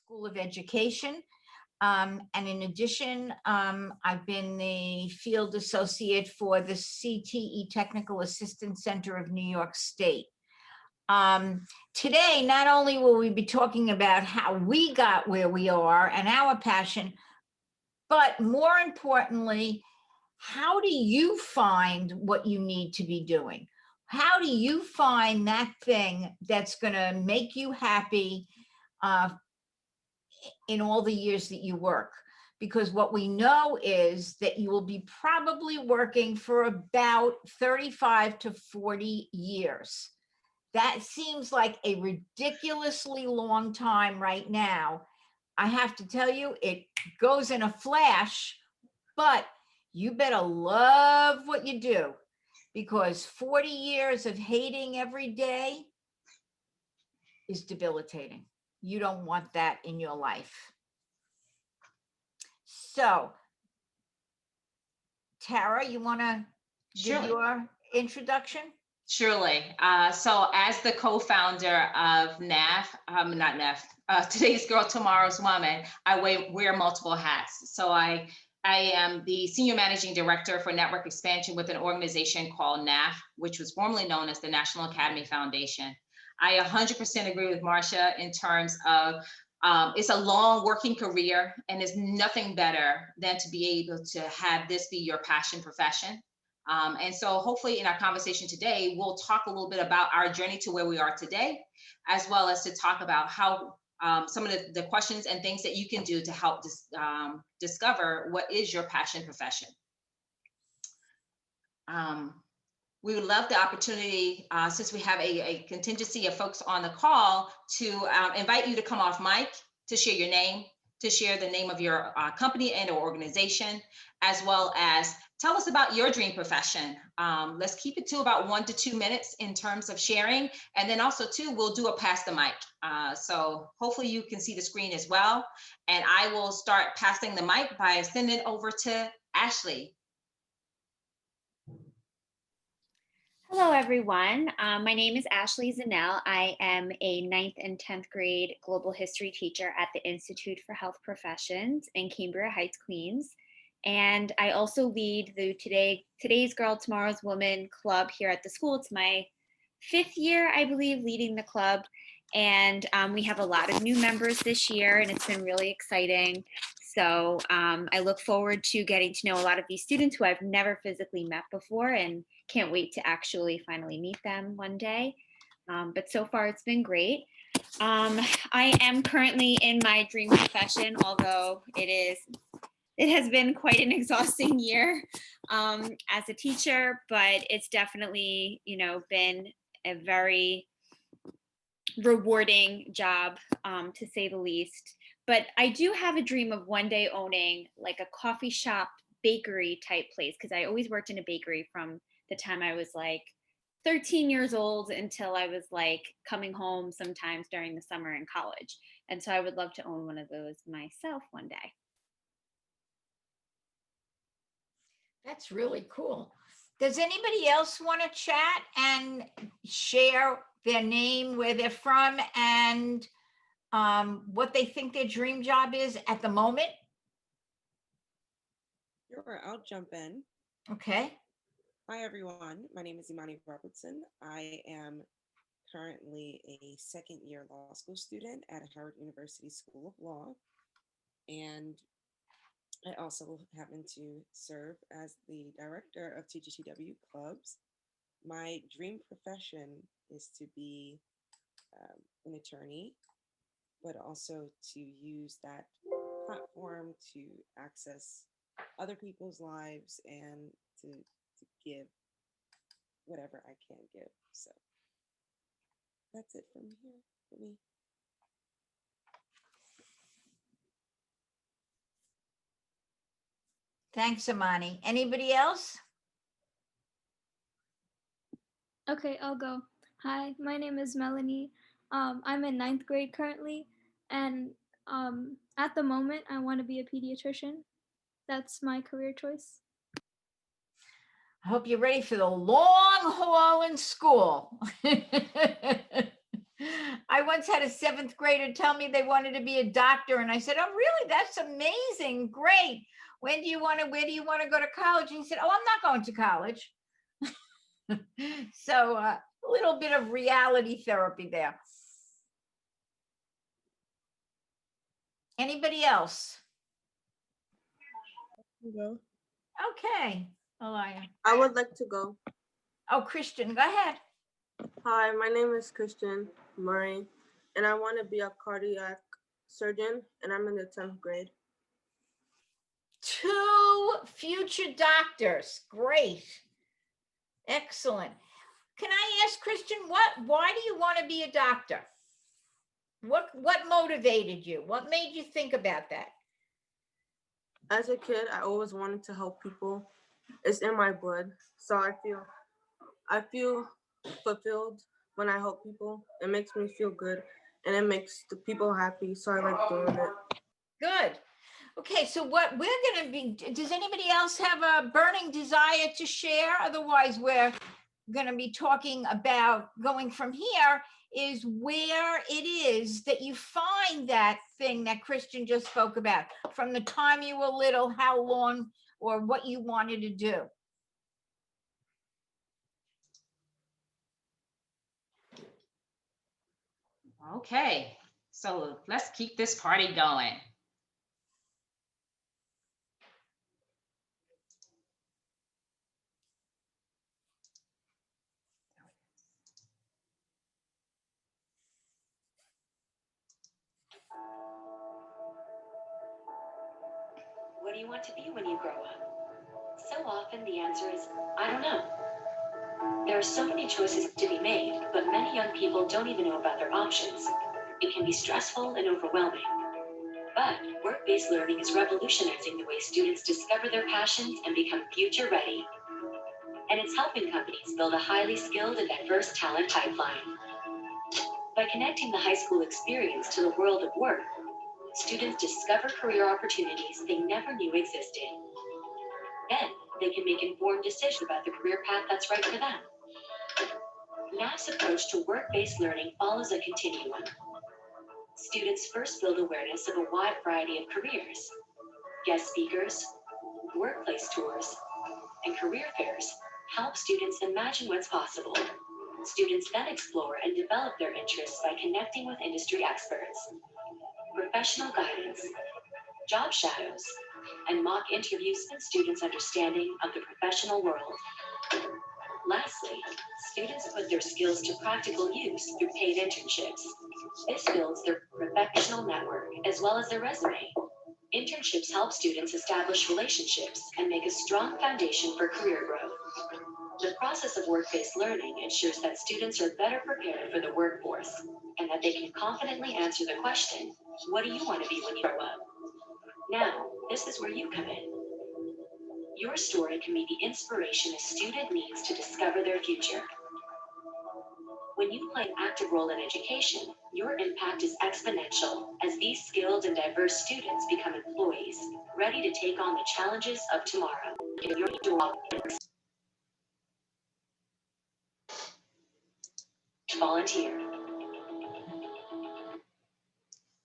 School of Education. And in addition, I've been the field associate for the CTE Technical Assistance Center of New York State. Today, not only will we be talking about how we got where we are and our passion, but more importantly, how do you find what you need to be doing? How do you find that thing that's going to make you happy in all the years that you work? Because what we know is that you will be probably working for about 35 to 40 years. That seems like a ridiculously long time right now. I have to tell you, it goes in a flash, but you better love what you do, because 40 years of hating every day is debilitating. You don't want that in your life. So, Tara, you want to give your introduction? Surely. So as the co-founder of Today's Girl, Tomorrow's Woman, I wear multiple hats. So I am the Senior Managing Director for Network Expansion with an organization called NAF, which was formerly known as the National Academy Foundation. I 100% agree with Marsha in terms of it's a long working career, and there's nothing better than to be able to have this be your passion profession. And so hopefully in our conversation today, we'll talk a little bit about our journey to where we are today, as well as to talk about how some of the questions and things that you can do to help discover what is your passion profession. We would love the opportunity, since we have a contingency of folks on the call, to invite you to come off mic, to share your name, to share the name of your company and or organization, as well as tell us about your dream profession. Let's keep it to about 1 to 2 minutes in terms of sharing. And then also too, we'll do a pass the mic. So hopefully you can see the screen as well. And I will start passing the mic by sending it over to Ashley. Hello, everyone. My name is Ashley Zanell. I am a 9th and 10th grade global history teacher at the Institute for Health Professions in Cambria Heights, Queens. And I also lead the Today's Girl, Tomorrow's Woman club here at the school. It's my 5th year, I believe, leading the club. And we have a lot of new members this year, and it's been really exciting. So I look forward to getting to know a lot of these students who I've never physically met before, and can't wait to actually finally meet them one day. But so far it's been great. I am currently in my dream profession, although it has been quite an exhausting year as a teacher, but it's definitely, been a very rewarding job, to say the least. But I do have a dream of one day owning like a coffee shop, bakery type place, because I always worked in a bakery from the time I was like 13 years old until I was like coming home sometimes during the summer in college. And so I would love to own one of those myself one day. That's really cool. Does anybody else want to chat and share their name, where they're from, and what they think their dream job is at the moment? Sure, I'll jump in. Okay. Hi, everyone. My name is Imani Robertson. I am currently a 2nd-year law school student at Howard University School of Law. And I also happen to serve as the director of TGTW clubs. My dream profession is to be an attorney, but also to use that platform to access other people's lives and to give whatever I can give. So that's it from here for me. Thanks, Imani. Anybody else? Okay, I'll go. Hi, my name is Melanie. I'm in 9th grade currently, and at the moment, I want to be a pediatrician. That's my career choice. I hope you're ready for the long haul in school. I I once had a 7th grader tell me they wanted to be a doctor, and I said, "Oh, really? That's amazing. Great. Where do you want to go to college?" And he said, "Oh, I'm not going to college." So a little bit of reality therapy there. Anybody else? Go. Okay, Elia. I would like to go. Oh, Christian, go ahead. Hi, my name is Christian Murray, and I want to be a cardiac surgeon, and I'm in the 10th grade. 2 future doctors. Great. Excellent. Can I ask Christian, why do you want to be a doctor? What motivated you? What made you think about that? As a kid, I always wanted to help people. It's in my blood, so I feel fulfilled when I help people. It makes me feel good, and it makes the people happy, so I like doing it. Good. Okay, so what we're going to be, does anybody else have a burning desire to share? Otherwise, we're going to be talking about going from here is where it is that you find that thing that Christian just spoke about from the time you were little, how long, or what you wanted to do. Okay, so let's keep this party going. What do you want to be when you grow up? So often the answer is, I don't know. There are so many choices to be made, but many young people don't even know about their options. It can be stressful and overwhelming. But work-based learning is revolutionizing the way students discover their passions and become future ready. And it's helping companies build a highly skilled and diverse talent pipeline. By connecting the high school experience to the world of work, students discover career opportunities they never knew existed. Then they can make informed decisions about the career path that's right for them. NAF's approach to work-based learning follows a continuum. Students first build awareness of a wide variety of careers. Guest speakers, workplace tours, and career fairs help students imagine what's possible. Students then explore and develop their interests by connecting with industry experts. Professional guidance, job shadows, and mock interviews and students' understanding of the professional world. Lastly, students put their skills to practical use through paid internships. This builds their professional network as well as their resume. Internships help students establish relationships and make a strong foundation for career growth. The process of work-based learning ensures that students are better prepared for the workforce and that they can confidently answer the question, what do you want to be when you grow up? Now, this is where you come in. Your story can be the inspiration a student needs to discover their future. When you play an active role in education, your impact is exponential as these skilled and diverse students become employees, ready to take on the challenges of tomorrow. Volunteer.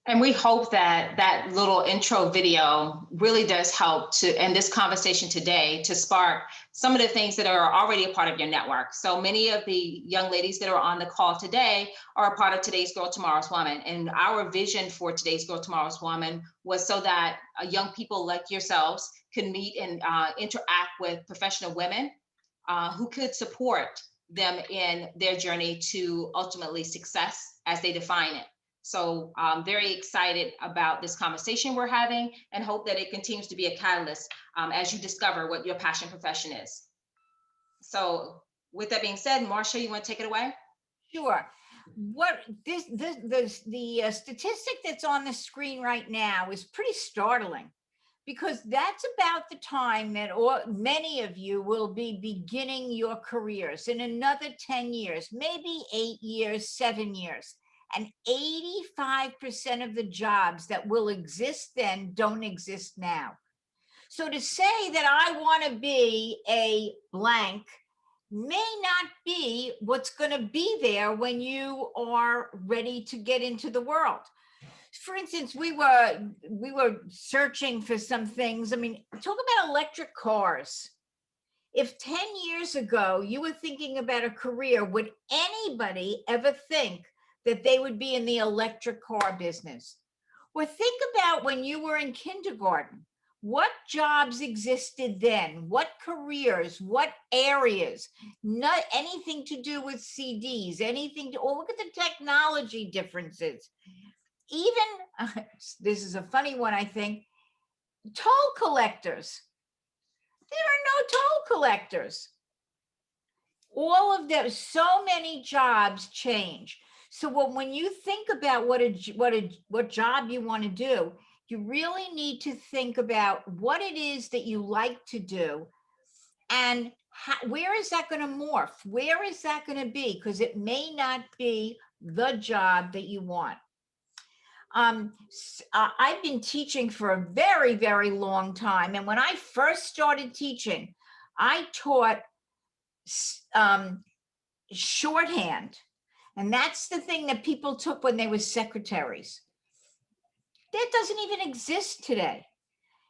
And we hope that that little intro video really does help to, and this conversation today, to spark some of the things that are already a part of your network. So many of the young ladies that are on the call today are a part of Today's Girl, Tomorrow's Woman. And our vision for Today's Girl, Tomorrow's Woman was so that young people like yourselves can meet and interact with professional women who could support them in their journey to ultimately success as they define it. So I'm very excited about this conversation we're having and hope that it continues to be a catalyst as you discover what your passion profession is. So with that being said, Marsha, you want to take it away? Sure. What the statistic that's on the screen right now is pretty startling, because that's about the time that many of you will be beginning your careers in another 10 years, maybe 8 years, 7 years. And 85% of the jobs that will exist then don't exist now. So to say that I want to be a blank may not be what's going to be there when you are ready to get into the world. For instance, we were searching for some things. I mean, talk about electric cars. If 10 years ago you were thinking about a career, would anybody ever think that they would be in the electric car business? Or think about when you were in kindergarten. What jobs existed then? What careers? What areas? Not anything to do with CDs, anything to, oh, look at the technology differences. Even, this is a funny one, I think, toll collectors. There are no toll collectors. All of them, so many jobs change. So when you think about what job you want to do, you really need to think about what it is that you like to do, and where is that going to morph? Where is that going to be? Because it may not be the job that you want. I've been teaching for a very, very long time. And when I first started teaching, I taught shorthand. And that's the thing that people took when they were secretaries. That doesn't even exist today.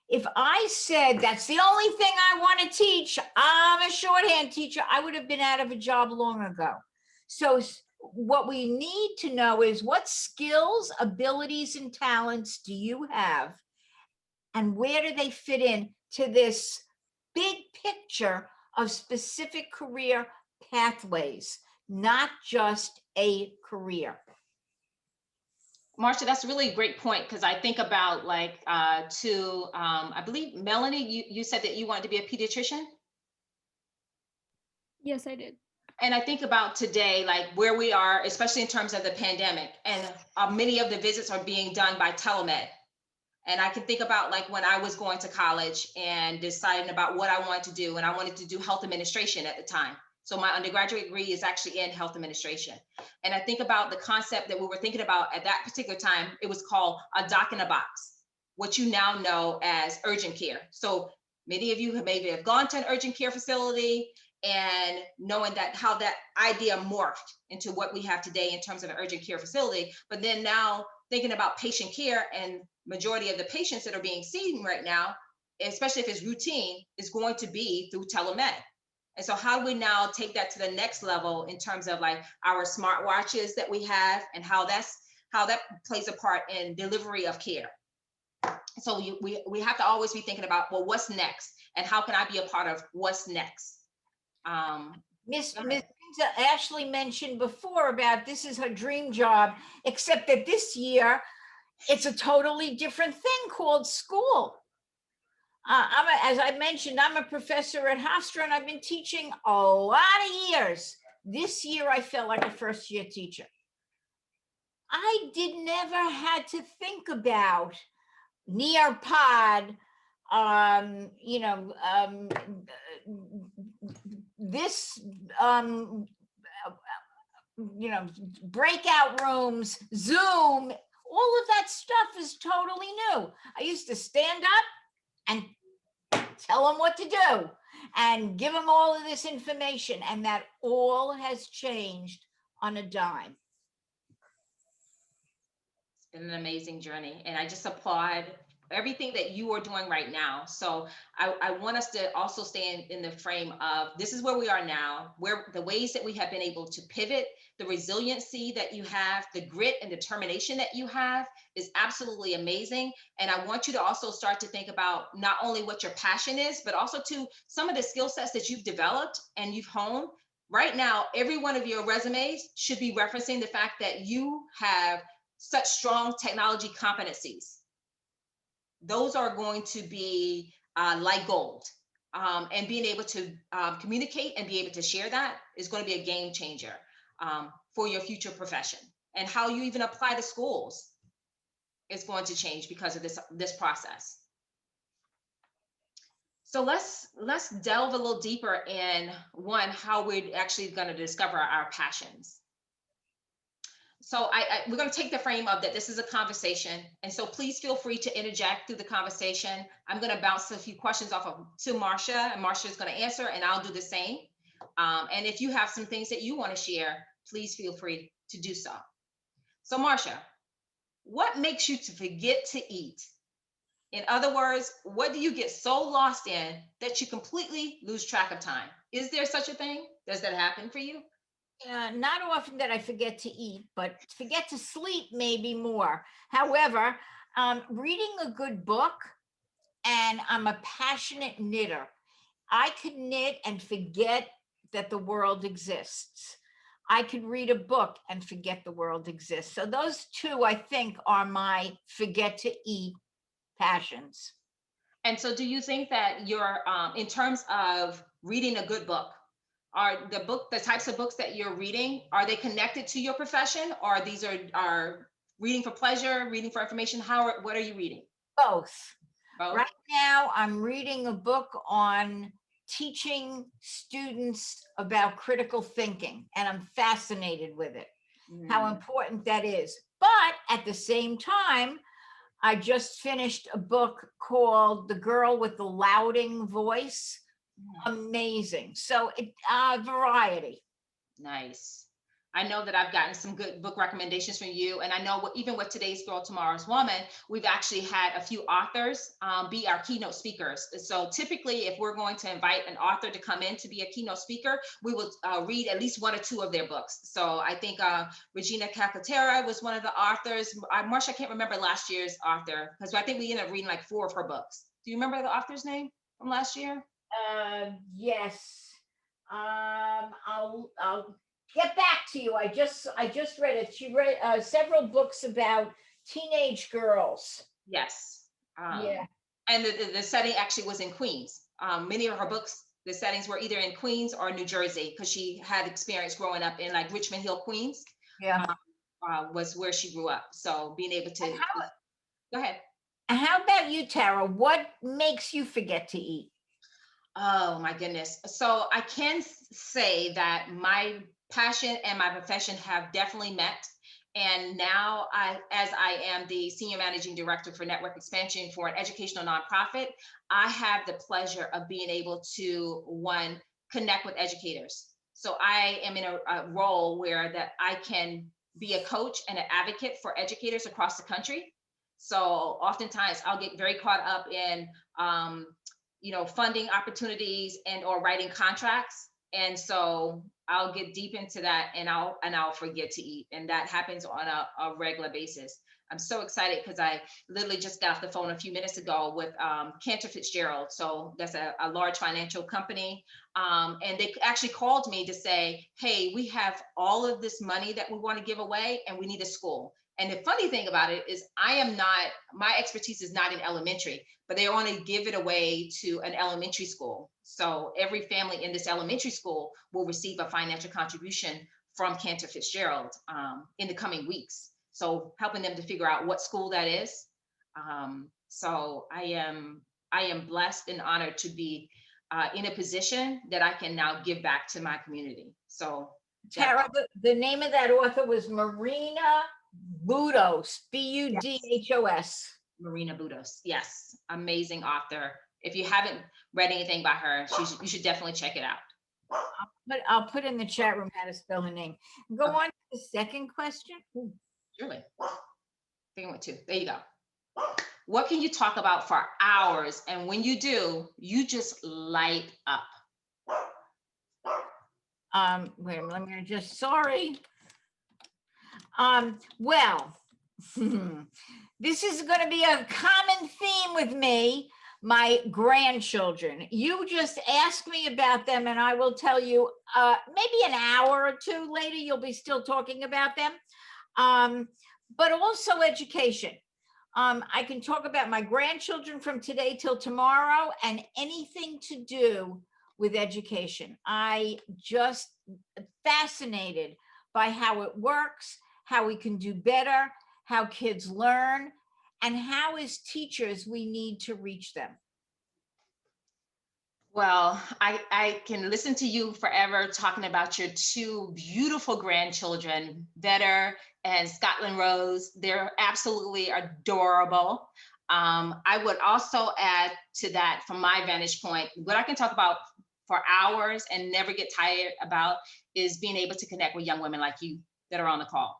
If I said that's the only thing I want to teach, I'm a shorthand teacher, I would have been out of a job long ago. So what we need to know is what skills, abilities, and talents do you have, and where do they fit in to this big picture of specific career pathways, not just a career. Marsha, that's a really great point, because I think about I believe, Melanie, you said that you wanted to be a pediatrician? Yes, I did. And I think about today, like where we are, especially in terms of the pandemic, and many of the visits are being done by telemed. And I can think about like when I was going to college and deciding about what I wanted to do, and I wanted to do health administration at the time. So my undergraduate degree is actually in health administration. And I think about the concept that we were thinking about at that particular time. It was called a doc in a box, what you now know as urgent care. So many of you have maybe have gone to an urgent care facility and knowing that how that idea morphed into what we have today in terms of an urgent care facility. But then now thinking about patient care, and majority of the patients that are being seen right now, especially if it's routine, is going to be through telemed. And so how do we now take that to the next level in terms of like our smartwatches that we have, and how that plays a part in delivery of care? So we have to always be thinking about, well, what's next, and how can I be a part of what's next? Miss Ashley mentioned before about this is her dream job, except that this year it's a totally different thing called school. As I mentioned, I'm a professor at Hofstra, and I've been teaching a lot of years. This year I felt like a first-year teacher. I never had to think about Nearpod, this, breakout rooms, Zoom, all of that stuff is totally new. I used to stand up and tell them what to do and give them all of this information, and that all has changed on a dime. It's been an amazing journey, and I just applaud everything that you are doing right now. So I want us to also stay in the frame of this is where we are now, where the ways that we have been able to pivot, the resiliency that you have, the grit and determination that you have is absolutely amazing. And I want you to also start to think about not only what your passion is, but also to some of the skill sets that you've developed and you've honed. Right now, every one of your resumes should be referencing the fact that you have such strong technology competencies. Those are going to be like gold. And being able to communicate and be able to share that is going to be a game changer for your future profession. And how you even apply to schools is going to change because of this process. So let's delve a little deeper in how we're actually going to discover our passions. So we're going to take the frame of that this is a conversation. And so please feel free to interject through the conversation. I'm going to bounce a few questions off to Marsha, and Marsha is going to answer, and I'll do the same. And if you have some things that you want to share, please feel free to do so. So Marsha, what makes you to forget to eat? In other words, what do you get so lost in that you completely lose track of time? Is there such a thing? Does that happen for you? Not often that I forget to eat, but forget to sleep maybe more. However, reading a good book, and I'm a passionate knitter. I could knit and forget that the world exists. I could read a book and forget the world exists. So those two, I think, are my forget to eat passions. And so do you think that you're, in terms of reading a good book, are the types of books that you're reading, are they connected to your profession, or these are reading for pleasure, reading for information? What are you reading? Both. Both? Right now, I'm reading a book on teaching students about critical thinking, and I'm fascinated with it, how Mm. important that is. But at the same time, I just finished a book called The Girl with the Louding Voice. Amazing. So variety. Nice. I know that I've gotten some good book recommendations from you, and I know even with today's Girl, Tomorrow's Woman, we've actually had a few authors be our keynote speakers. So typically, if we're going to invite an author to come in to be a keynote speaker, we will read at least one or two of their books. So I think Regina Calcaterra was one of the authors. Marsha, I can't remember last year's author, because I think we ended up reading like 4 of her books. Do you remember the author's name from last year? Yes. I'll get back to you. I just read it. She read several books about teenage girls. Yes. Yeah. And the setting actually was in Queens. Many of her books, the settings were either in Queens or New Jersey, because she had experience growing up in like Richmond Hill, Queens. Yeah. Was where she grew up. So being able to go ahead. How about you, Tara? What makes you forget to eat? Oh my goodness. So I can say that my passion and my profession have definitely met. And now as I am the senior managing director for network expansion for an educational nonprofit, I have the pleasure of being able to, one, connect with educators. So I am in a role where that I can be a coach and an advocate for educators across the country. So oftentimes I'll get very caught up in funding opportunities and or writing contracts. And so I'll get deep into that, and I'll forget to eat. And that happens on a regular basis. I'm so excited because I literally just got off the phone a few minutes ago with Cantor Fitzgerald. So that's a large financial company. And they actually called me to say, hey, we have all of this money that we want to give away, and we need a school. And the funny thing about it is my expertise is not in elementary, but they want to give it away to an elementary school. So every family in this elementary school will receive a financial contribution from Cantor Fitzgerald in the coming weeks. So helping them to figure out what school that is. So I am blessed and honored to be in a position that I can now give back to my community. So Tara, the name of that author was Marina Budos, Budhos. Marina Budos. Yes. Amazing author. If you haven't read anything by her, you should definitely check it out. But I'll put in the chat room how to spell her name. Go on to the second question. Ooh. Surely. I think I went 2. There you go. What can you talk about for hours? And when you do, you just light up. Wait a minute, let me just, sorry. Well, this is going to be a common theme with me, my grandchildren. You just ask me about them and I will tell you, maybe an hour or 2 later, you'll be still talking about them. But also education. I can talk about my grandchildren from today till tomorrow and anything to do with education. I just fascinated by how it works, how we can do better, how kids learn, and how as teachers we need to reach them. Well, I can listen to you forever talking about your 2 beautiful grandchildren, Vetter and Scotland Rose. They're absolutely adorable. I would also add to that, from my vantage point, what I can talk about for hours and never get tired about is being able to connect with young women like you that are on the call.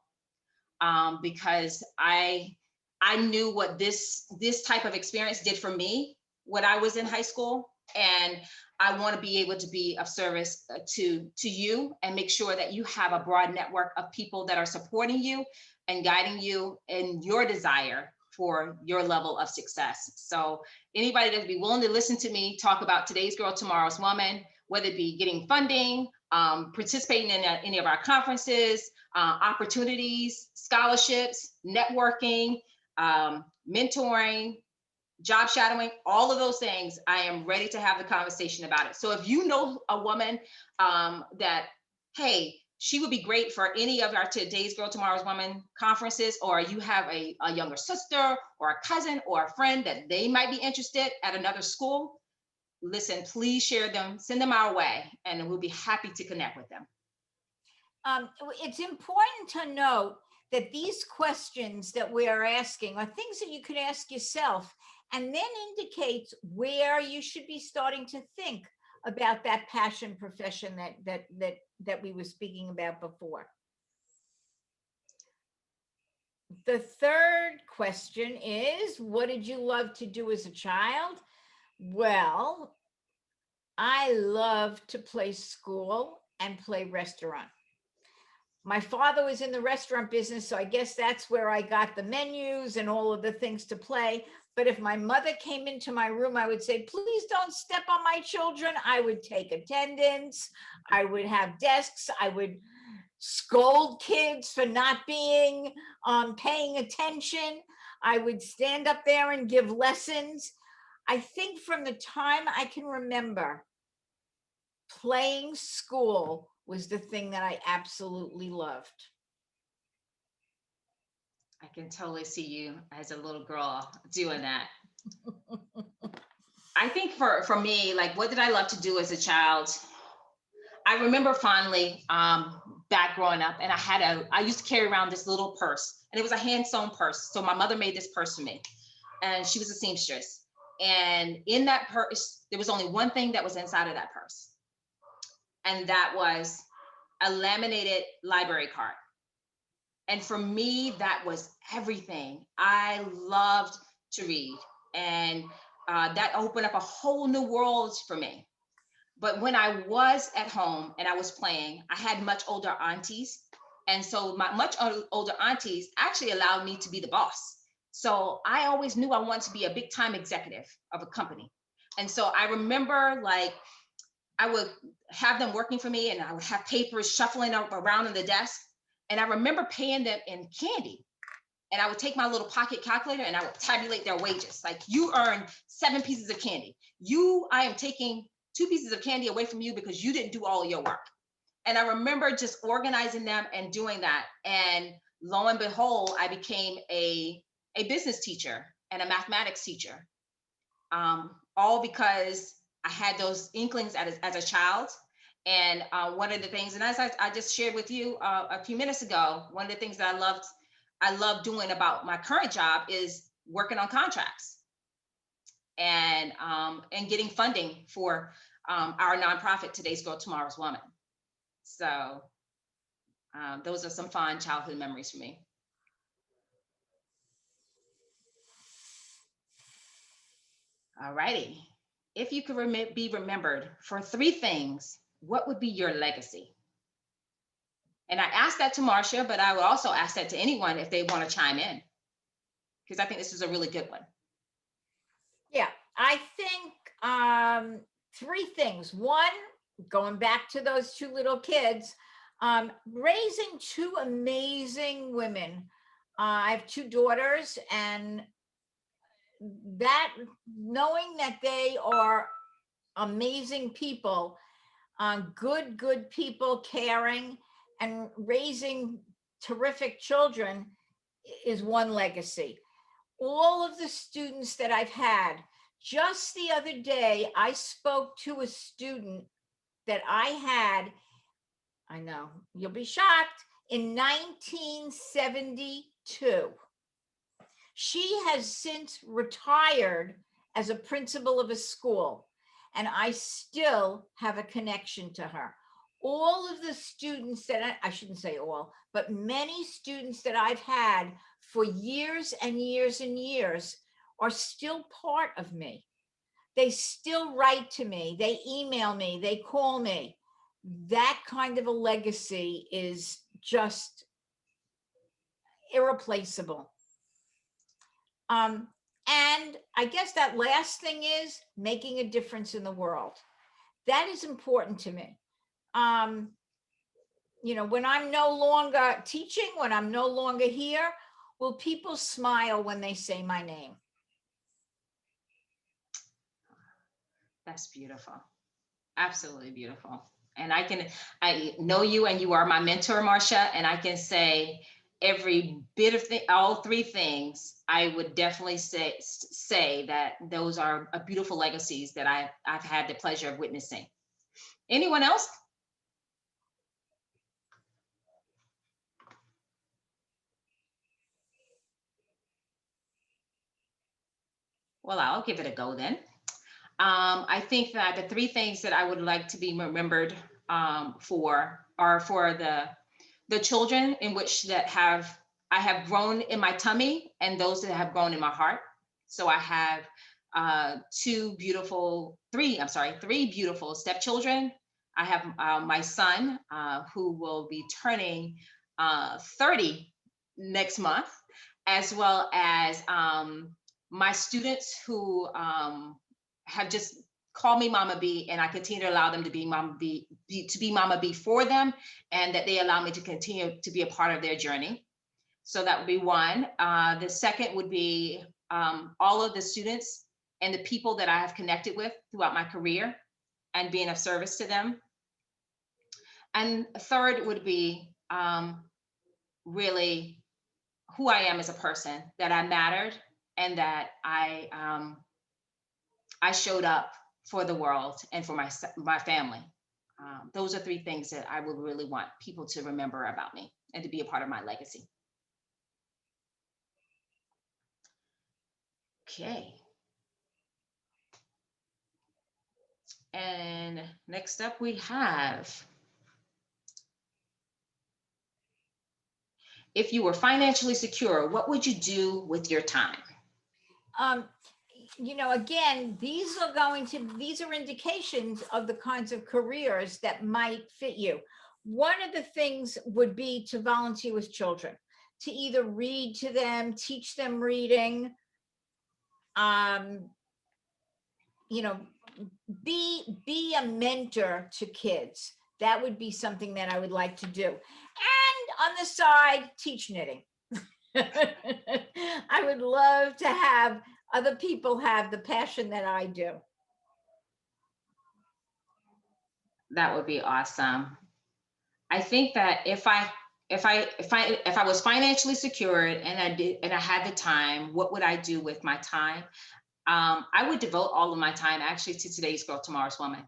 Because I knew what this type of experience did for me when I was in high school. And I want to be able to be of service to you and make sure that you have a broad network of people that are supporting you and guiding you in your desire for your level of success. So anybody that'd be willing to listen to me talk about today's girl, tomorrow's woman, whether it be getting funding, participating in any of our conferences, opportunities, scholarships, networking, mentoring, job shadowing, all of those things, I am ready to have the conversation about it. So if you know a woman that, hey, she would be great for any of our Today's Girl, Tomorrow's Woman conferences, or you have a younger sister or a cousin or a friend that they might be interested at another school, listen, please share them, send them our way, and we'll be happy to connect with them. It's important to note that these questions that we are asking are things that you could ask yourself, and then indicates where you should be starting to think about that passion profession that we were speaking about before. The third question is, what did you love to do as a child? Well, I love to play school and play restaurant. My father was in the restaurant business, so I guess that's where I got the menus and all of the things to play. But if my mother came into my room, I would say, please don't step on my children. I would take attendance. I would have desks. I would scold kids for not being paying attention. I would stand up there and give lessons. I think from the time I can remember, playing school was the thing that I absolutely loved. I can totally see you as a little girl doing that. I think for me, like, what did I love to do as a child? I remember fondly back growing up, and I used to carry around this little purse, and it was a hand sewn purse. So my mother made this purse for me, and she was a seamstress. And in that purse, there was only one thing that was inside of that purse. And that was a laminated library card. And for me, that was everything. I loved to read, and that opened up a whole new world for me. But when I was at home and I was playing, I had much older aunties. And so my much older aunties actually allowed me to be the boss. So I always knew I wanted to be a big time executive of a company. And so I remember, like, I would have them working for me, and I would have papers shuffling around on the desk. And I remember paying them in candy. And I would take my little pocket calculator and I would tabulate their wages. Like, you earned 7 pieces of candy. I am taking 2 pieces of candy away from you because you didn't do all of your work. And I remember just organizing them and doing that. And lo and behold, I became a business teacher and a mathematics teacher. All because I had those inklings as a child. And one of the things, and as I just shared with you a few minutes ago, one of the things that I love doing about my current job is working on contracts and getting funding for our nonprofit, Today's Girl, Tomorrow's Woman. So those are some fond childhood memories for me. All righty. If you could be remembered for 3 things, what would be your legacy? And I asked that to Marsha, but I would also ask that to anyone if they want to chime in, because I think this is a really good one. Yeah, I think 3 things. One, going back to those 2 little kids, raising 2 amazing women. I have 2 daughters, and that, knowing that they are amazing people, good people, caring, and raising terrific children is one legacy. All of the students that I've had, just the other day, I spoke to a student that I had, I know, you'll be shocked, in 1972. She has since retired as a principal of a school. and I still have a connection to her. All of the students that I shouldn't say all, but many students that I've had for years and years and years are still part of me. They still write to me, they email me, they call me. That kind of a legacy is just irreplaceable. And I guess that last thing is making a difference in the world. That is important to me. When I'm no longer teaching, when I'm no longer here, will people smile when they say my name? That's beautiful. Absolutely beautiful. And I know you, and you are my mentor, Marsha, and I can say every bit of all three things. I would definitely say that those are beautiful legacies that I've had the pleasure of witnessing. Anyone else? Well, I'll give it a go then. I think that the three things that I would like to be remembered for are for the children in which I have grown in my tummy, and those that have grown in my heart. So I have three beautiful stepchildren. I have my son who will be turning 30 next month, as well as my students who have just called me Mama B, and I continue to allow them to be Mama B, Mama B for them, and that they allow me to continue to be a part of their journey. So that would be one. The second would be all of the students and the people that I have connected with throughout my career and being of service to them. And third would be really who I am as a person, that I mattered, and that I showed up for the world and for my family. Those are three things that I would really want people to remember about me and to be a part of my legacy. Okay. And next up we have, if you were financially secure, what would you do with your time? Again, these are indications of the kinds of careers that might fit you. One of the things would be to volunteer with children, to either read to them, teach them reading, be a mentor to kids. That would be something that I would like to do. And on the side, teach knitting. I would love to have other people have the passion that I do. That would be awesome. I think that if I was financially secured and I had the time, what would I do with my time? I would devote all of my time actually to Today's Girl, Tomorrow's Woman.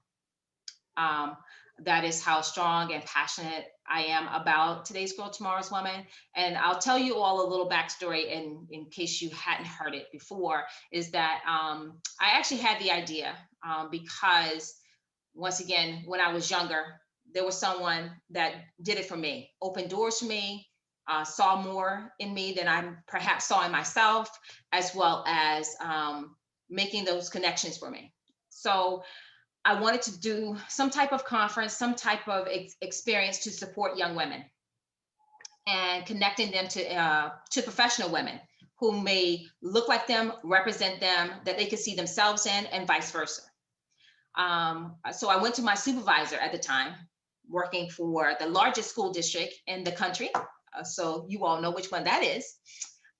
That is how strong and passionate I am about Today's Girl, Tomorrow's Woman. And I'll tell you all a little backstory in case you hadn't heard it before, is that I actually had the idea because, once again, when I was younger, there was someone that did it for me, opened doors for me, saw more in me than I perhaps saw in myself, as well as making those connections for me. So I wanted to do some type of conference, some type of experience to support young women and connecting them to professional women who may look like them, represent them, that they could see themselves in, and vice versa. So I went to my supervisor at the time, working for the largest school district in the country. So you all know which one that is.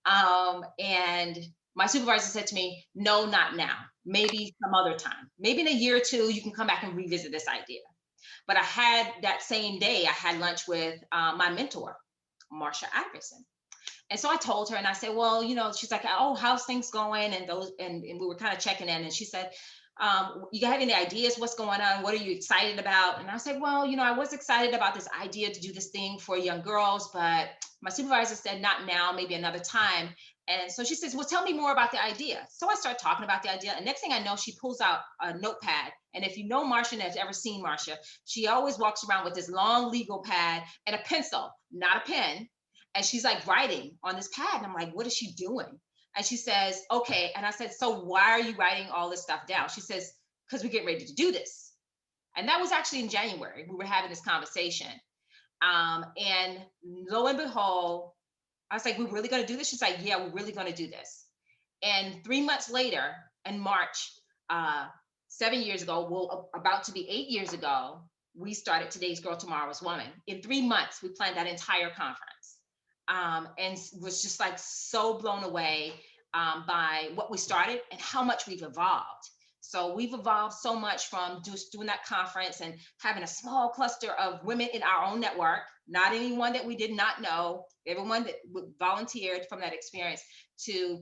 And my supervisor said to me, no, not now, maybe some other time, maybe in a year or two, you can come back and revisit this idea. But I had that same day, I had lunch with my mentor, Marsha Iversion. And so I told her, and I said, well, she's like, oh, how's things going? And we were kind of checking in. And she said, you have any ideas what's going on? What are you excited about? And I said, well, I was excited about this idea to do this thing for young girls, but my supervisor said, not now, maybe another time. And so she says, well, tell me more about the idea. So I start talking about the idea. And next thing I know, she pulls out a notepad. And if you know Marsha and have ever seen Marsha, she always walks around with this long legal pad and a pencil, not a pen. And she's like writing on this pad. And I'm like, what is she doing? And she says, okay. And I said, so why are you writing all this stuff down? She says, because we get ready to do this. And that was actually in January. We were having this conversation. And lo and behold, I was like, we're really going to do this? She's like, yeah, we're really going to do this. And 3 months later, in March, 7 years ago, well, about to be 8 years ago, we started Today's Girl, Tomorrow's Woman. In 3 months, we planned that entire conference. And was just like so blown away by what we started and how much we've evolved. So we've evolved so much from just doing that conference and having a small cluster of women in our own network, not anyone that we did not know, everyone that volunteered from that experience, to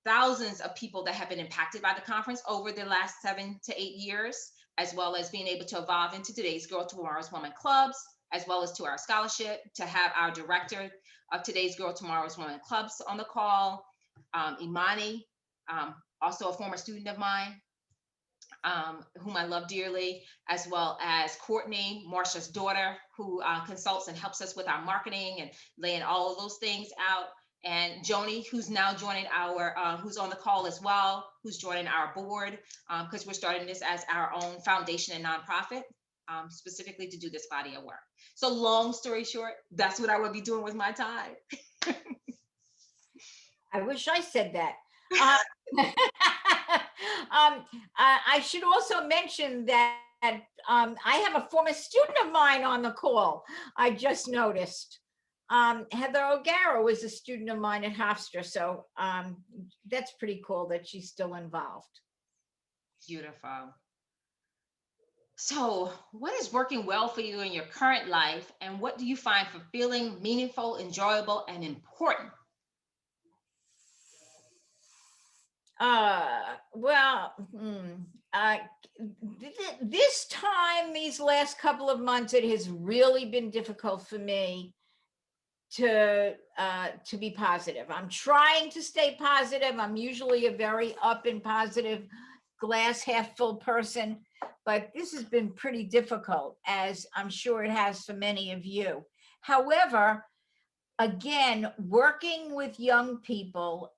thousands of people that have been impacted by the conference over the last 7 to 8 years, as well as being able to evolve into Today's Girl, Tomorrow's Woman clubs, as well as to our scholarship, to have our director of Today's Girl, Tomorrow's Woman clubs on the call, Imani, also a former student of mine, whom I love dearly, as well as Courtney, Marsha's daughter, who consults and helps us with our marketing and laying all of those things out. And Joni, who's now joining who's on the call as well, who's joining our board, because we're starting this as our own foundation and nonprofit, specifically to do this body of work. So long story short, that's what I would be doing with my time. I wish I said that. I should also mention that I have a former student of mine on the call. I just noticed. Heather O'Gara was a student of mine at Hofstra, so that's pretty cool that she's still involved. Beautiful. So what is working well for you in your current life, and what do you find fulfilling, meaningful, enjoyable, and important? This time, these last couple of months, it has really been difficult for me to be positive. I'm trying to stay positive. I'm usually a very up and positive, glass half full person, but this has been pretty difficult, as I'm sure it has for many of you. However, again, working with young people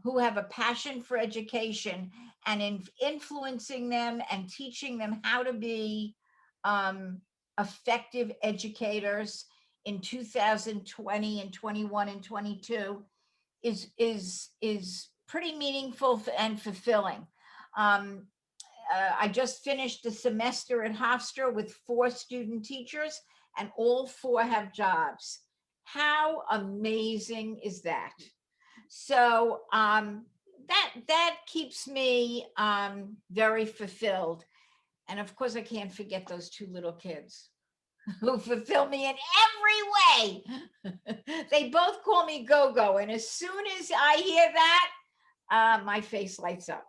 who have a passion for education and influencing them and teaching them how to be effective educators in 2020 and 21 and 22 is pretty meaningful and fulfilling. I just finished the semester at Hofstra with 4 student teachers, and all 4 have jobs. How amazing is that? So that keeps me very fulfilled. And of course, I can't forget those 2 little kids who fulfill me in every way. They both call me Go-Go. And as soon as I hear that, my face lights up.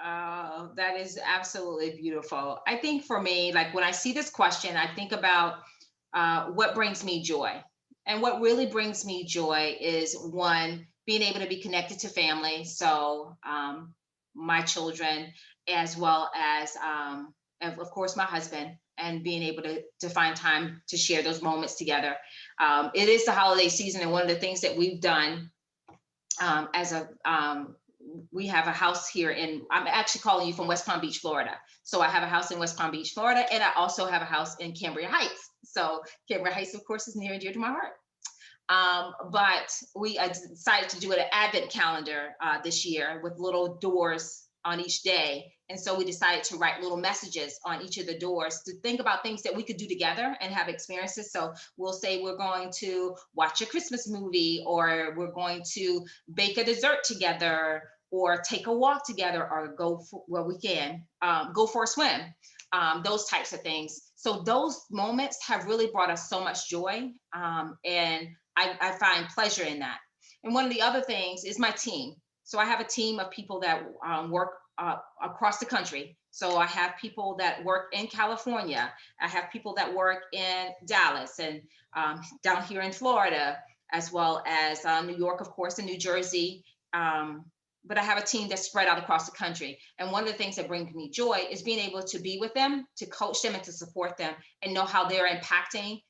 Oh, that is absolutely beautiful. I think for me, like when I see this question, I think about what brings me joy. And what really brings me joy is, one, being able to be connected to family. So my children, as well as, of course, my husband, and being able to find time to share those moments together. It is the holiday season, and one of the things that we've done we have a house here I'm actually calling you from West Palm Beach, Florida. So I have a house in West Palm Beach, Florida, and I also have a house in Cambria Heights. So Cambria Heights, of course, is near and dear to my heart. But we decided to do an advent calendar this year with little doors on each day. And so we decided to write little messages on each of the doors to think about things that we could do together and have experiences. So we'll say we're going to watch a Christmas movie, or we're going to bake a dessert together, or take a walk together, or go for a swim, those types of things. So those moments have really brought us so much joy. And I find pleasure in that. And one of the other things is my team. So I have a team of people that work across the country. So I have people that work in California. I have people that work in Dallas and down here in Florida, as well as New York, of course, and New Jersey. But I have a team that's spread out across the country. And one of the things that brings me joy is being able to be with them, to coach them and to support them and know how they're impacting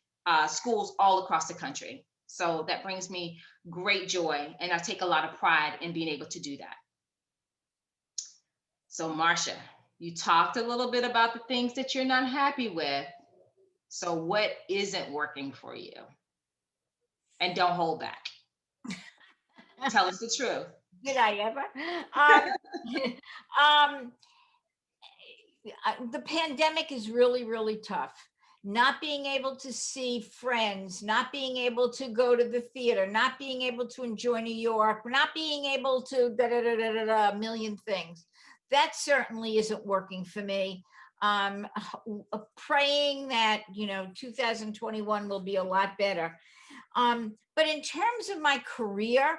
schools all across the country. So that brings me great joy. And I take a lot of pride in being able to do that. So Marsha, you talked a little bit about the things that you're not happy with. So what isn't working for you? And don't hold back. Tell us the truth. Did I ever? The pandemic is really, really tough. Not being able to see friends, not being able to go to the theater, not being able to enjoy New York, not being able to a million things. That certainly isn't working for me. Praying that 2021 will be a lot better. But in terms of my career,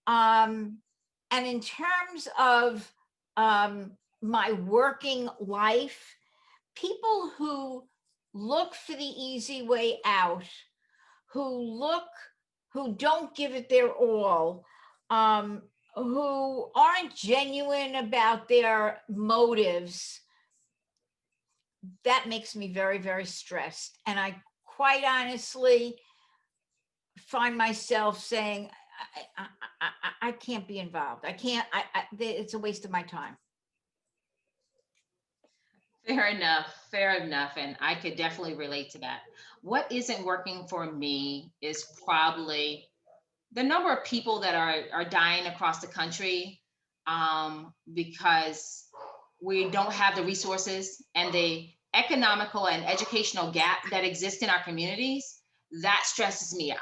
and in terms of my working life, people who look for the easy way out, who don't give it their all, who aren't genuine about their motives, that makes me very, very stressed. And I quite honestly find myself saying, I can't be involved. I can't, it's a waste of my time. Fair enough, fair enough. And I could definitely relate to that. What isn't working for me is probably the number of people that are dying across the country because we don't have the resources and the economical and educational gap that exists in our communities. That stresses me out.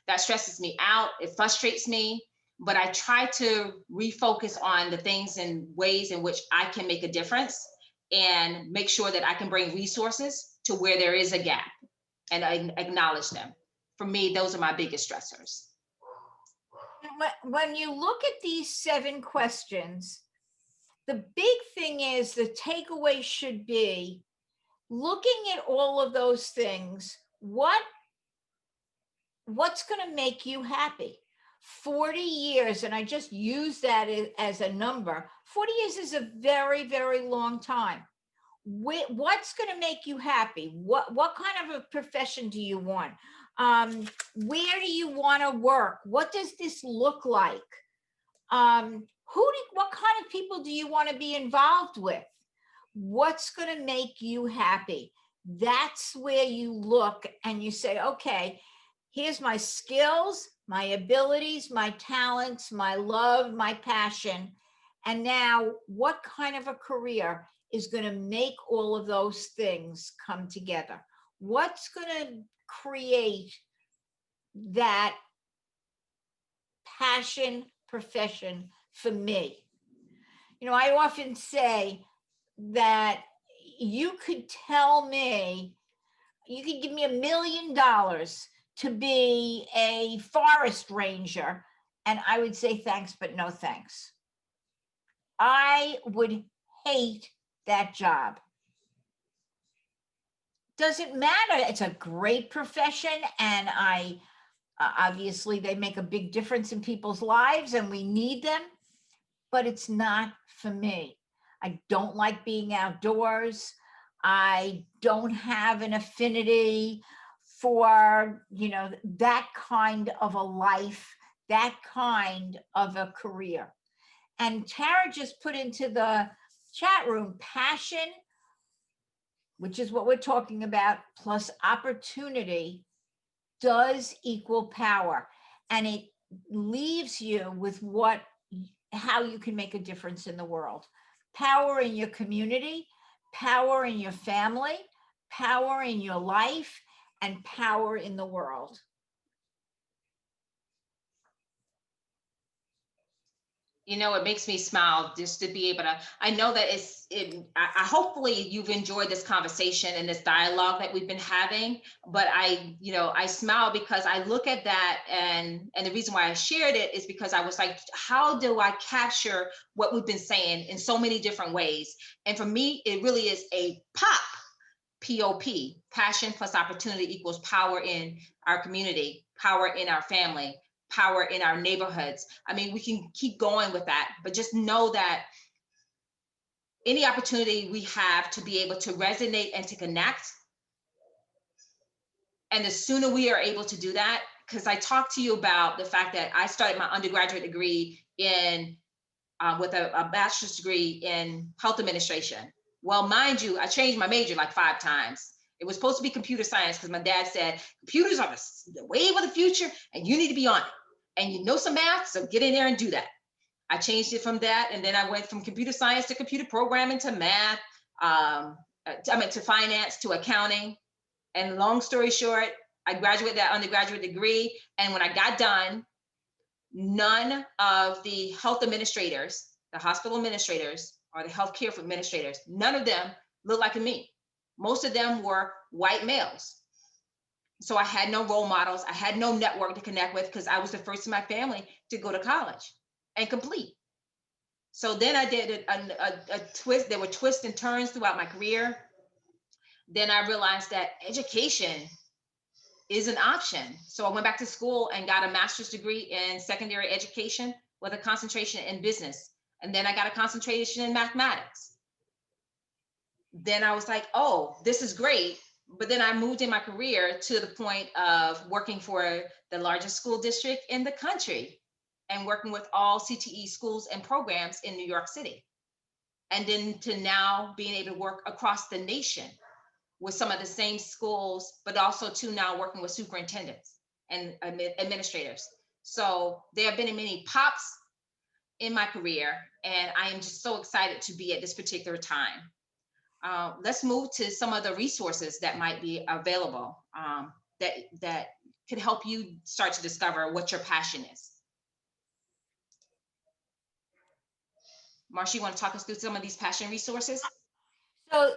That stresses me out. It frustrates me, but I try to refocus on the things and ways in which I can make a difference and make sure that I can bring resources to where there is a gap and I acknowledge them. For me, those are my biggest stressors. When you look at these 7 questions, the big thing is the takeaway should be looking at all of those things. What's going to make you happy? 40 years, and I just use that as a number. 40 years is a very, very long time. What's going to make you happy? What kind of a profession do you want? Where do you want to work? What does this look like? What kind of people do you want to be involved with? What's going to make you happy? That's where you look and you say, okay, here's my skills, my abilities, my talents, my love, my passion. And now what kind of a career is going to make all of those things come together? What's going to create that passion profession for me? I often say that you could tell me, you could give me $1 million to be a forest ranger, and I would say thanks, but no thanks. I would hate that job. Doesn't matter. It's a great profession, and obviously they make a big difference in people's lives, and we need them, but it's not for me. I don't like being outdoors. I don't have an affinity for, that kind of a life, that kind of a career. And Tara just put into the chat room, passion, which is what we're talking about, plus opportunity does equal power. And it leaves you with how you can make a difference in the world. Power in your community, power in your family, power in your life, and power in the world. You know, it makes me smile just to be able to, I know that I hopefully you've enjoyed this conversation and this dialogue that we've been having, but I smile because I look at that, and the reason why I shared it is because I was like, how do I capture what we've been saying in so many different ways? And for me, it really is a POP, passion plus opportunity equals power in our community, power in our family, power in our neighborhoods. I mean, we can keep going with that, but just know that any opportunity we have to be able to resonate and to connect, and the sooner we are able to do that, because I talked to you about the fact that I started my undergraduate degree in with a bachelor's degree in health administration. Well, mind you, I changed my major like 5 times. It was supposed to be computer science because my dad said computers are the wave of the future and you need to be on it. And you know some math, so get in there and do that. I changed it from that, and then I went from computer science to computer programming to math, to finance to accounting. And long story short, I graduated that undergraduate degree, and when I got done, none of the health administrators, the hospital administrators, or the healthcare administrators, none of them looked like me. Most of them were white males. So I had no role models. I had no network to connect with because I was the first in my family to go to college and complete. So then I did a twist. There were twists and turns throughout my career. Then I realized that education is an option. So I went back to school and got a master's degree in secondary education with a concentration in business. And then I got a concentration in mathematics. Then I was like, oh, this is great. But then I moved in my career to the point of working for the largest school district in the country and working with all CTE schools and programs in New York City. And then to now being able to work across the nation with some of the same schools, but also to now working with superintendents and administrators. So there have been many pops in my career, and I am just so excited to be at this particular time. Let's move to some of the resources that might be available that could help you start to discover what your passion is. Marsha, you want to talk us through some of these passion resources? So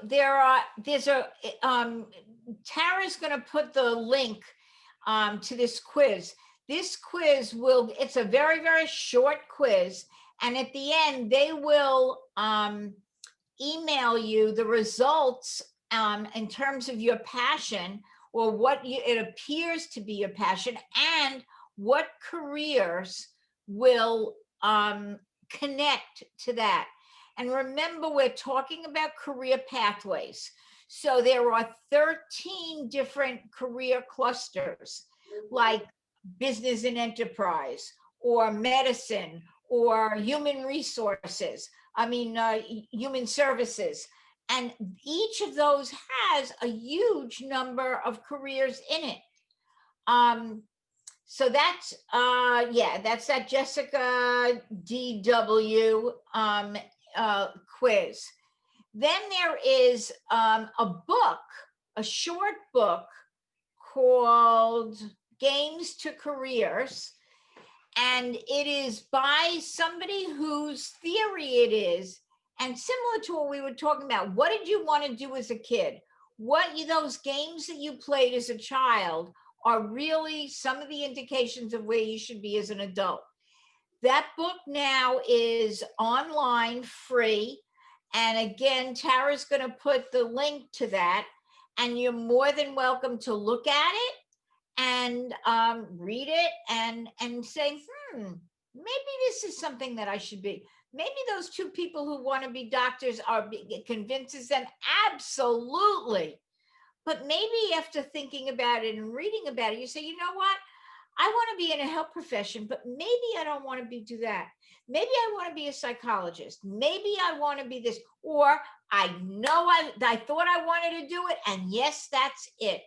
Tara's going to put the link to this quiz. This quiz it's a very, very short quiz. And at the end, they will email you the results in terms of your passion, or what it appears to be your passion, and what careers will connect to that. And remember, we're talking about career pathways. So there are 13 different career clusters, like business and enterprise, or medicine, or human resources, human services. And each of those has a huge number of careers in it. So that's that Jessica DW quiz. Then there is a short book called Games to Careers. And it is by somebody whose theory it is, and similar to what we were talking about. What did you want to do as a kid? Those games that you played as a child are really some of the indications of where you should be as an adult. That book now is online, free. And again, Tara's going to put the link to that. And you're more than welcome to look at it and read it and say, maybe this is something that I should be. Maybe those 2 people who want to be doctors convinces them, absolutely. But maybe after thinking about it and reading about it, you say, you know what? I want to be in a health profession, but maybe I don't want to do that. Maybe I want to be a psychologist. Maybe I want to be this, or I know I thought I wanted to do it, and yes, that's it.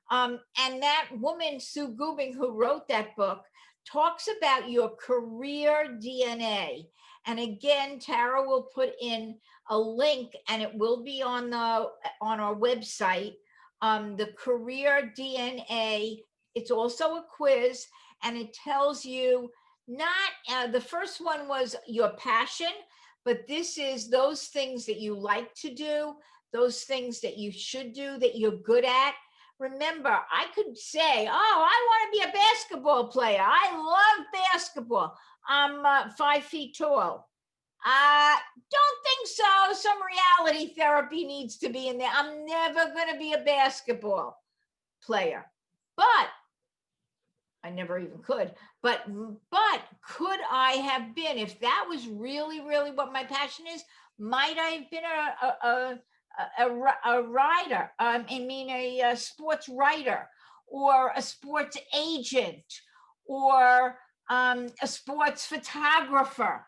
And that woman, Sue Gubing, who wrote that book, talks about your career DNA. And again, Tara will put in a link, and it will be on our website, the career DNA. It's also a quiz, and it tells you not, the first one was your passion, but this is those things that you like to do, those things that you should do, that you're good at. Remember, I could say, oh, I want to be a basketball player. I love basketball. I'm 5 feet tall. Don't think so. Some reality therapy needs to be in there. I'm never going to be a basketball player, but I never even could. But could I have been, if that was really, really what my passion is? Might I have been a writer? I mean, a sports writer, or a sports agent, or a sports photographer.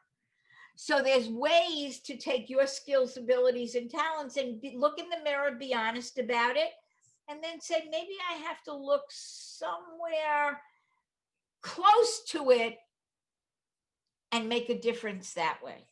So there's ways to take your skills, abilities, and talents and look in the mirror, be honest about it, and then say, maybe I have to look somewhere close to it and make a difference that way.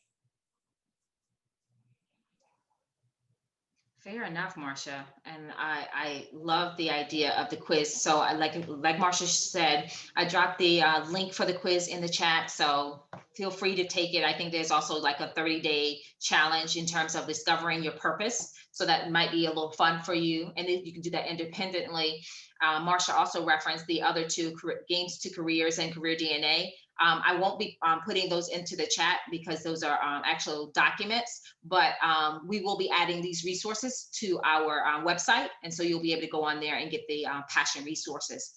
Fair enough, Marsha. And I love the idea of the quiz. So I like Marsha said, I dropped the link for the quiz in the chat. So feel free to take it. I think there's also like a 30-day challenge in terms of discovering your purpose. So that might be a little fun for you. And then you can do that independently. Marsha also referenced the other two, Games to Careers and Career DNA. I won't be putting those into the chat because those are actual documents, but we will be adding these resources to our website. And so you'll be able to go on there and get the passion resources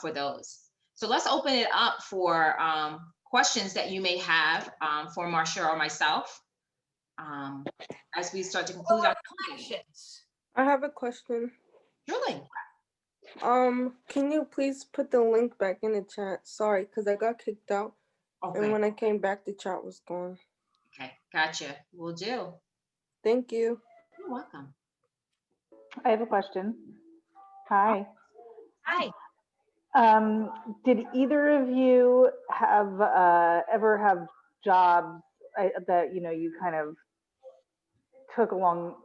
for those. So let's open it up for questions that you may have for Marsha or myself as we start to conclude our questions. I have a question. Julie. Can you please put the link back in the chat? Sorry, because I got kicked out. Okay. And when I came back, the chat was gone. Okay, gotcha. Will do. Thank you. You're welcome. I have a question. Hi. Hi. Did either of you have ever have jobs that you kind of took along,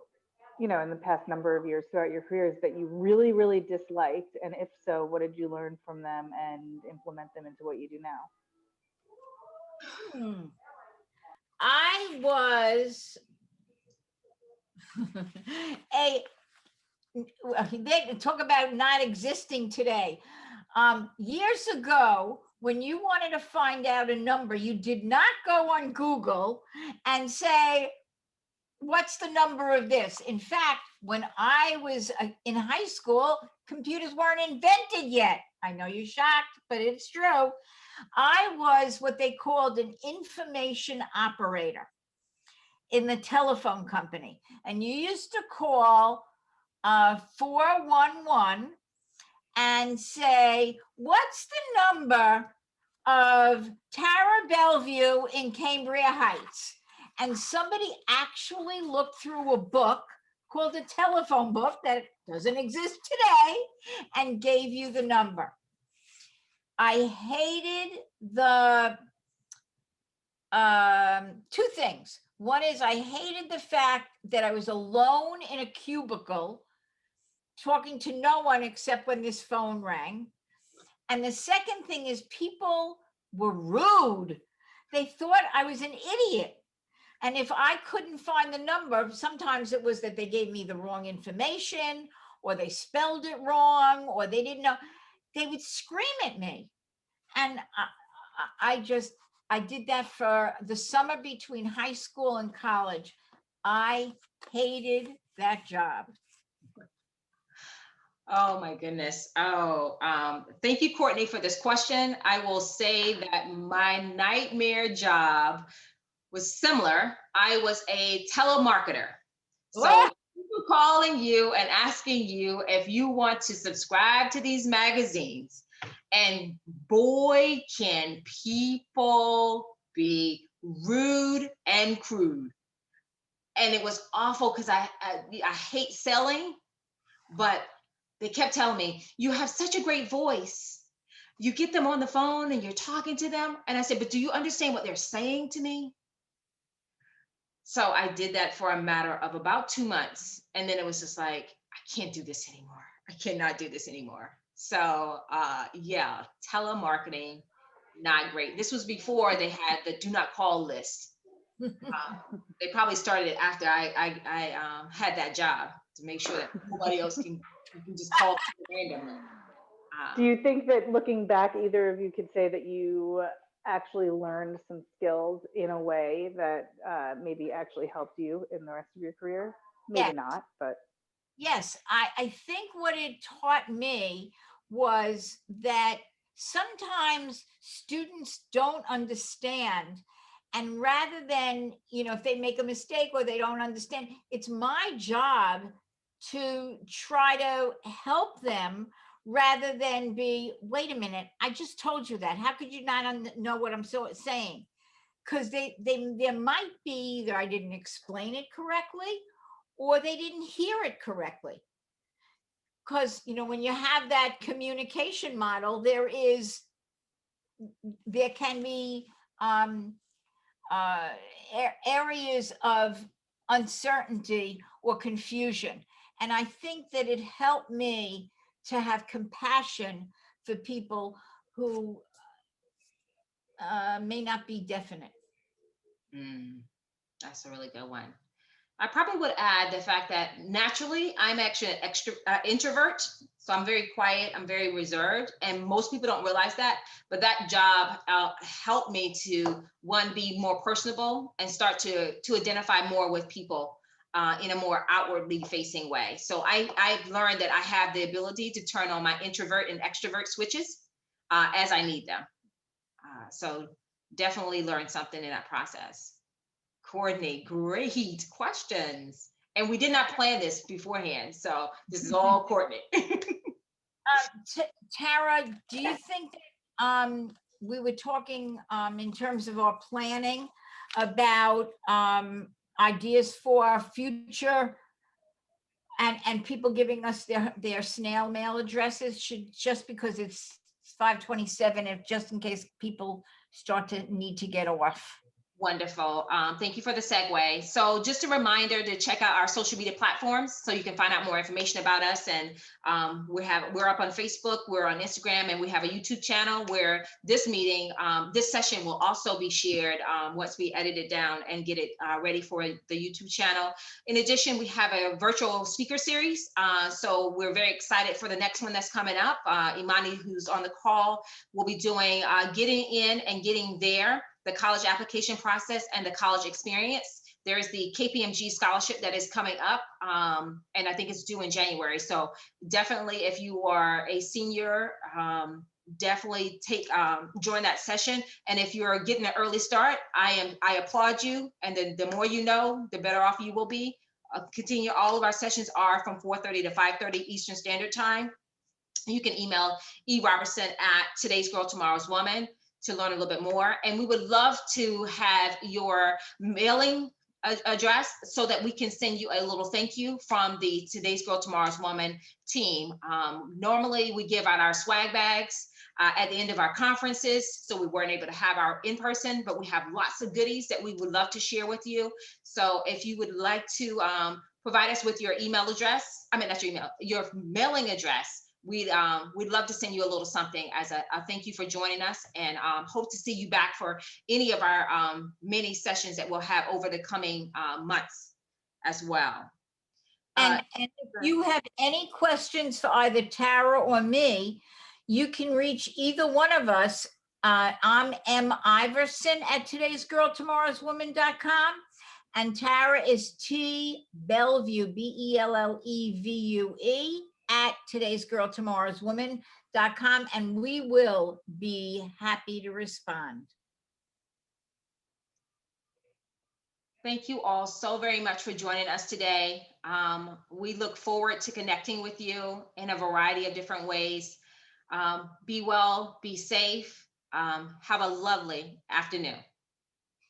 in the past number of years throughout your careers that you really, really disliked? And if so, what did you learn from them and implement them into what you do now? I was they talk about not existing today. Years ago, when you wanted to find out a number, you did not go on Google and say, what's the number of this? In fact, when I was in high school, computers weren't invented yet. I know you're shocked, but it's true. I was what they called an information operator in the telephone company. And you used to call 411 and say, what's the number of Tara Bellevue in Cambria Heights? And somebody actually looked through a book called a telephone book that doesn't exist today and gave you the number. I hated the two things. One is I hated the fact that I was alone in a cubicle talking to no one except when this phone rang. And the second thing is people were rude. They thought I was an idiot. And if I couldn't find the number, sometimes it was that they gave me the wrong information, or they spelled it wrong, or they didn't know. They would scream at me. And I did that for the summer between high school and college. I hated that job. Oh my goodness. Thank you, Courtney, for this question. I will say that my nightmare job was similar. I was a telemarketer. So people calling you and asking you if you want to subscribe to these magazines. And boy, can people be rude and crude. And it was awful because I hate selling, but they kept telling me, you have such a great voice. You get them on the phone and you're talking to them. And I said, but do you understand what they're saying to me? So I did that for a matter of about 2 months. And then it was just like, I can't do this anymore. I cannot do this anymore. So yeah, telemarketing not great. This was before they had the do not call list. They probably started it after I had that job to make sure that nobody else can just call randomly. Do you think that looking back, either of you could say that you actually learned some skills in a way that maybe actually helped you in the rest of your career? Maybe Yes. not, but Yes, I think what it taught me was that sometimes students don't understand. And rather than, if they make a mistake or they don't understand, it's my job to try to help them rather than be, wait a minute, I just told you that. How could you not know what I'm saying? Because there might be either I didn't explain it correctly or they didn't hear it correctly. Because when you have that communication model, there can be areas of uncertainty or confusion. And I think that it helped me to have compassion for people who may not be definite. That's a really good one. I probably would add the fact that naturally I'm actually an introvert. So I'm very quiet, I'm very reserved, and most people don't realize that. But that job helped me to, one, be more personable and start to identify more with people in a more outwardly facing way. So I've learned that I have the ability to turn on my introvert and extrovert switches as I need them. So definitely learned something in that process. Courtney, great questions. And we did not plan this beforehand, so this is all Courtney. Tara, do you think that we were talking in terms of our planning about ideas for our future and people giving us their snail mail addresses should, just because it's 5:27, if just in case people start to need to get off? Wonderful. Thank you for the segue. So just a reminder to check out our social media platforms so you can find out more information about us. And we're up on Facebook, we're on Instagram, and we have a YouTube channel where this meeting, this session will also be shared once we edit it down and get it ready for the YouTube channel. In addition, we have a virtual speaker series. So we're very excited for the next one that's coming up. Imani, who's on the call, will be doing getting in and getting there, the college application process and the college experience. There is the KPMG scholarship that is coming up, and I think it's due in January. So definitely, if you are a senior, definitely join that session. And if you're getting an early start, I applaud you. And then the more you know, the better off you will be. Continue. All of our sessions are from 4:30 to 5:30 Eastern Standard Time. You can email erobertson@todaysgirl.tomorrowswoman to learn a little bit more. And we would love to have your mailing address so that we can send you a little thank you from the Today's Girl, Tomorrow's Woman team. Normally we give out our swag bags at the end of our conferences. So we weren't able to have our in-person, but we have lots of goodies that we would love to share with you. So if you would like to provide us with your email address, not your email, your mailing address, we'd love to send you a little something as a thank you for joining us, and hope to see you back for any of our many sessions that we'll have over the coming months as well. And if you have any questions for either Tara or me, you can reach either one of us. I'm M. Iverson at todaysgirltomorrowswoman.com, and Tara is T. Bellevue, Bellevue at todaysgirltomorrowswoman.com, and we will be happy to respond. Thank you all so very much for joining us today. We look forward to connecting with you in a variety of different ways. Be well, be safe. Have a lovely afternoon.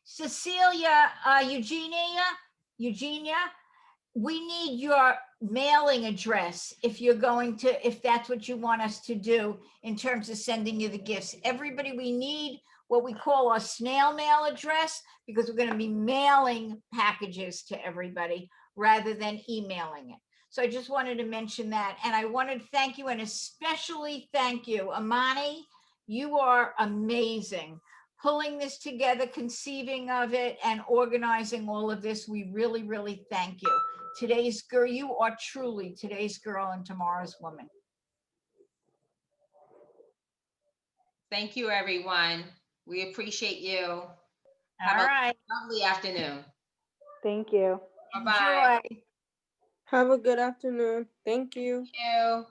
Cecilia, Eugenia, we need your mailing address if that's what you want us to do in terms of sending you the gifts. Everybody, we need what we call our snail mail address, because we're going to be mailing packages to everybody rather than emailing it. So I just wanted to mention that. And I wanted to thank you, and especially thank you, Imani. You are amazing. Pulling this together, conceiving of it, and organizing all of this, we really, really thank you. Today's girl, you are truly today's girl and tomorrow's woman. Thank you, everyone. We appreciate you. All Have a right. lovely afternoon. Thank you. Bye-bye. Enjoy. Have a good afternoon. Thank you. Thank you.